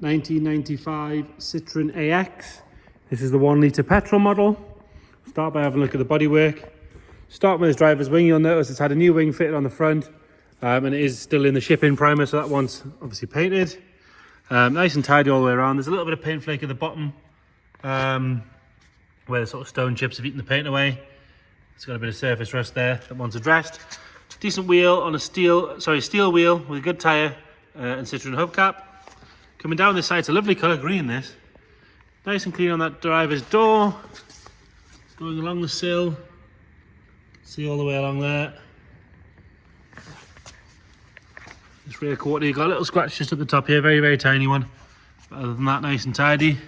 1995 Citroen AX. This is the 1 litre petrol model. Start by having a look at the bodywork. Start with this driver's wing. You'll notice it's had a new wing fitted on the front, and it is still in the shipping primer, so that one's obviously painted. Nice and tidy all the way around. There's a little bit of paint flake at the bottom, where the sort of stone chips have eaten the paint away. It's got a bit of surface rust there. That one's addressed. Decent wheel on a steel wheel with a good tyre and Citroen hubcap. Coming down this side, it's a lovely colour green. This nice and clean on that driver's door. Going along the sill. See all the way along there. This rear quarter, you've got a little scratch just at the top here, very, very tiny one. But other than that, nice and tidy.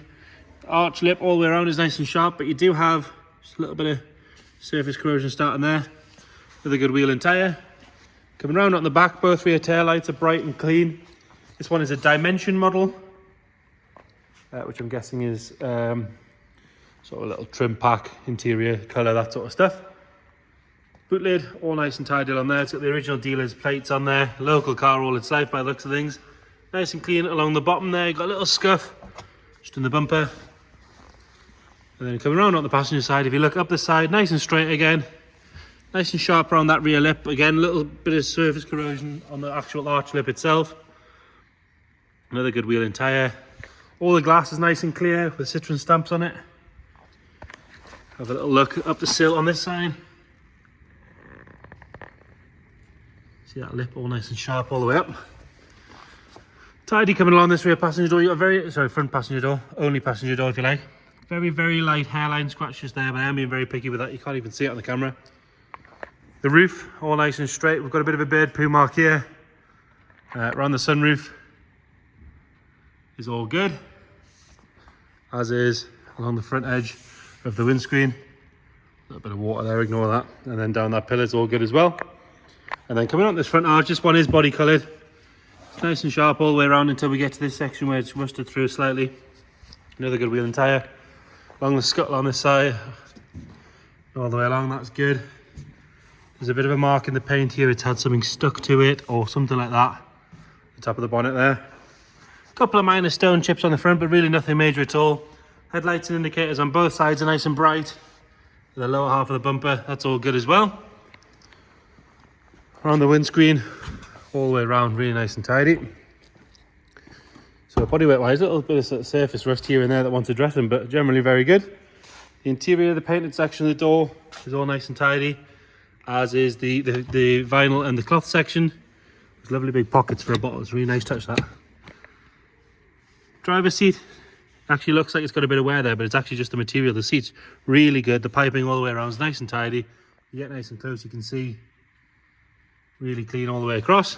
The arch lip all the way around is nice and sharp, but you do have just a little bit of surface corrosion starting there with a good wheel and tyre. Coming round on the back, both rear tail lights are bright and clean. This one is a Dimension model, which I'm guessing is sort of a little trim pack, interior colour, that sort of stuff. Boot lid, all nice and tidy on there. It's got the original dealer's plates on there. Local car all its life by the looks of things. Nice and clean along the bottom there. You've got a little scuff just in the bumper. And then coming around on the passenger side, if you look up the side, nice and straight again. Nice and sharp around that rear lip. Again, a little bit of surface corrosion on the actual arch lip itself. Another good wheel and tyre. All the glass is nice and clear with Citroen stamps on it. Have a little look up the sill on this side. See that lip all nice and sharp all the way up. Tidy coming along this rear passenger door. You've got front passenger door, only passenger door if you like. Very, very light hairline scratches there, but I am being very picky with that. You can't even see it on the camera. The roof, all nice and straight. We've got a bit of a bird poo mark here. Around the sunroof is all good. As is along the front edge of the windscreen. A little bit of water there, ignore that. And then down that pillar's all good as well. And then coming on this front arch, this one is body coloured. It's nice and sharp all the way around until we get to this section where it's rusted through slightly. Another good wheel and tyre. Along the scuttle on this side, all the way along, that's good. There's a bit of a mark in the paint here. It's had something stuck to it or something like that. The top of the bonnet there. A couple of minor stone chips on the front, but really nothing major at all. Headlights and indicators on both sides are nice and bright. The lower half of the bumper, that's all good as well. Around the windscreen, all the way around, really nice and tidy. So bodywork wise, a little bit of surface rust here and there that wants addressing, but generally very good. The interior, the painted section of the door is all nice and tidy, as is the vinyl and the cloth section. There's lovely big pockets for a bottle. It's a really nice touch, that. Driver's seat actually looks like it's got a bit of wear there, but it's actually just the material. The seat's really good. The piping all the way around is nice and tidy. You get nice and close, you can see really clean all the way across.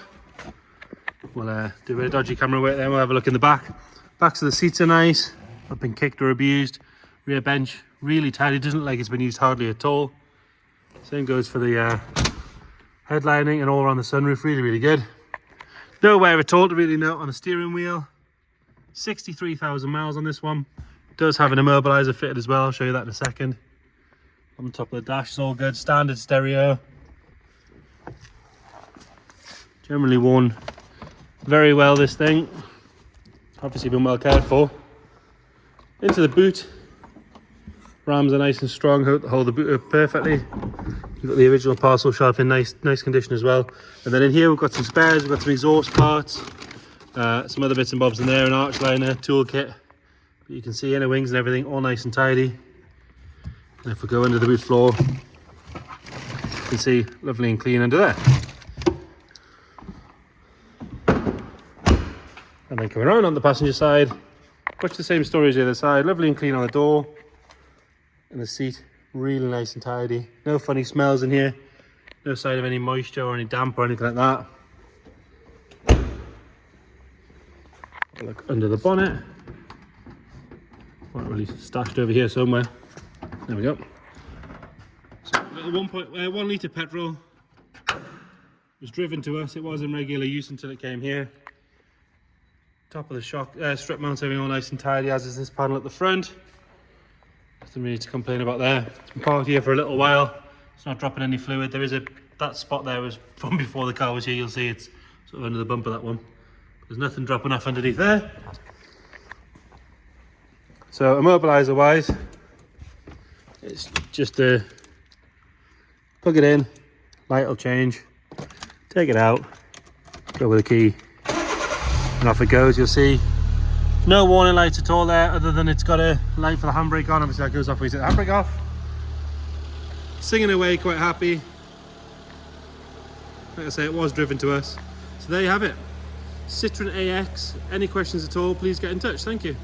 We'll do a bit of dodgy camera work there. We'll have a look in the back. Backs of the seats are nice, not been kicked or abused. Rear bench really tidy, doesn't look like it's been used hardly at all. Same goes for the headlining and all around the sunroof, really, really good. No wear at all to really note on the steering wheel. 63,000 miles on this one. Does have an immobiliser fitted as well, I'll show you that in a second. On the top of the dash is all good, standard stereo. Generally worn very well, this thing. Obviously been well cared for. Into the boot. Rams are nice and strong, hold the boot up perfectly. You've got the original parcel shelf in nice condition as well. And then in here we've got some spares, we've got some exhaust parts, some other bits and bobs in there, an arch liner, toolkit. But you can see inner wings and everything, all nice and tidy. And if we go under the boot floor, you can see lovely and clean under there. And then coming around on the passenger side, much the same story as the other side. Lovely and clean on the door. And the seat, really nice and tidy. No funny smells in here. No sign of any moisture or any damp or anything like that. Look under the bonnet. Not really stashed over here somewhere. There we go. So, 1 litre petrol. Was driven to us. It was in regular use until it came here. Top of the shock strip mount, everything all nice and tidy, as is this panel at the front. Nothing really to complain about there. It's been parked here for a little while. It's not dropping any fluid. There is that spot there was from before the car was here. You'll see it's sort of under the bumper, that one. There's nothing dropping off underneath there. So immobilizer wise, it's just a plug it in, light will change, take it out, go with a key, and off it goes. You'll see no warning lights at all there, other than it's got a light for the handbrake on. Obviously that goes off when you take the handbrake off. Singing away, quite happy. Like I say, it was driven to us. So there you have it, Citroen AX. Any questions at all, please get in touch. Thank you.